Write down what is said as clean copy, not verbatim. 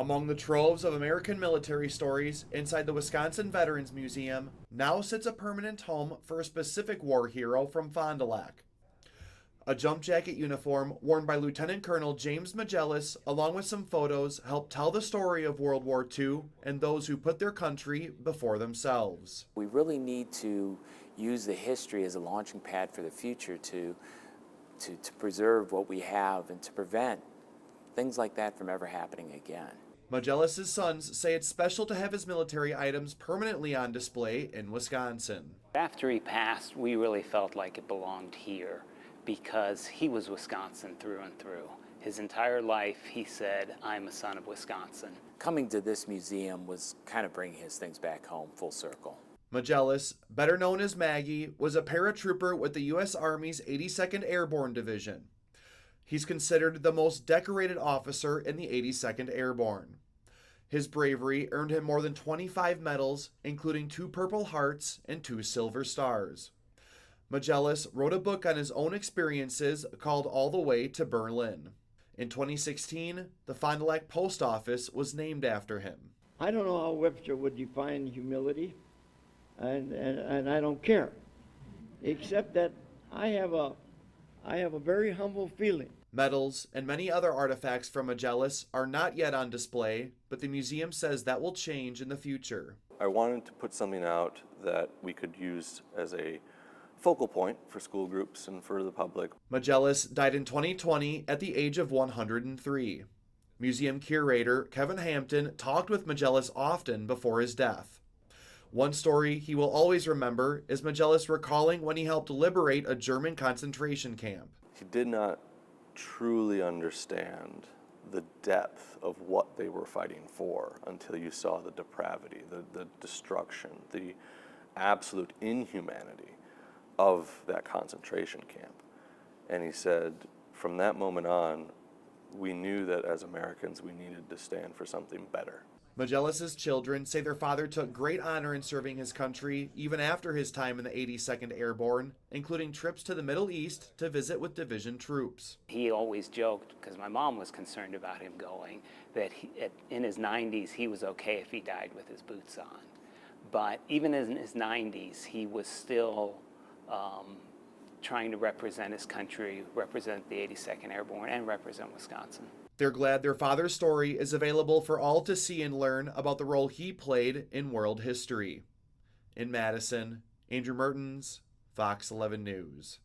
Among the troves of American military stories inside the Wisconsin Veterans Museum now sits a permanent home for a specific war hero from Fond du Lac. A jump jacket uniform worn by Lieutenant Colonel James Magellis, along with some photos, help tell the story of World War II and those who put their country before themselves. We really need to use the history as a launching pad for the future to preserve what we have and to prevent things like that from ever happening again. Magellis' sons say it's special to have his military items permanently on display in Wisconsin. After he passed, we really felt like it belonged here because he was Wisconsin through and through. His entire life, he said, "I'm a son of Wisconsin." Coming to this museum was kind of bringing his things back home full circle. Magellis, better known as Maggie, was a paratrooper with the U.S. Army's 82nd Airborne Division. He's considered the most decorated officer in the 82nd Airborne. His bravery earned him more than 25 medals, including 2 Purple Hearts and 2 Silver Stars. Magellis wrote a book on his own experiences called All the Way to Berlin. In 2016, the Fond du Lac Post Office was named after him. I don't know how Webster would define humility, and I don't care, except that I have a very humble feeling. Medals and many other artifacts from Magellis are not yet on display, but the museum says that will change in the future. I wanted to put something out that we could use as a focal point for school groups and for the public. Magellis died in 2020 at the age of 103. Museum curator Kevin Hampton talked with Magellis often before his death. One story he will always remember is Magellis recalling when he helped liberate a German concentration camp. He did not truly understand the depth of what they were fighting for until you saw the depravity, the destruction, the absolute inhumanity of that concentration camp. And he said, from that moment on, we knew that as Americans we needed to stand for something better. Magellis' children say their father took great honor in serving his country even after his time in the 82nd Airborne, including trips to the Middle East to visit with division troops. He always joked, because my mom was concerned about him going, that in his 90s he was okay if he died with his boots on. But even in his 90s, he was still trying to represent his country, represent the 82nd Airborne, and represent Wisconsin. They're glad their father's story is available for all to see and learn about the role he played in world history. In Madison, Andrew Mertens, Fox 11 News.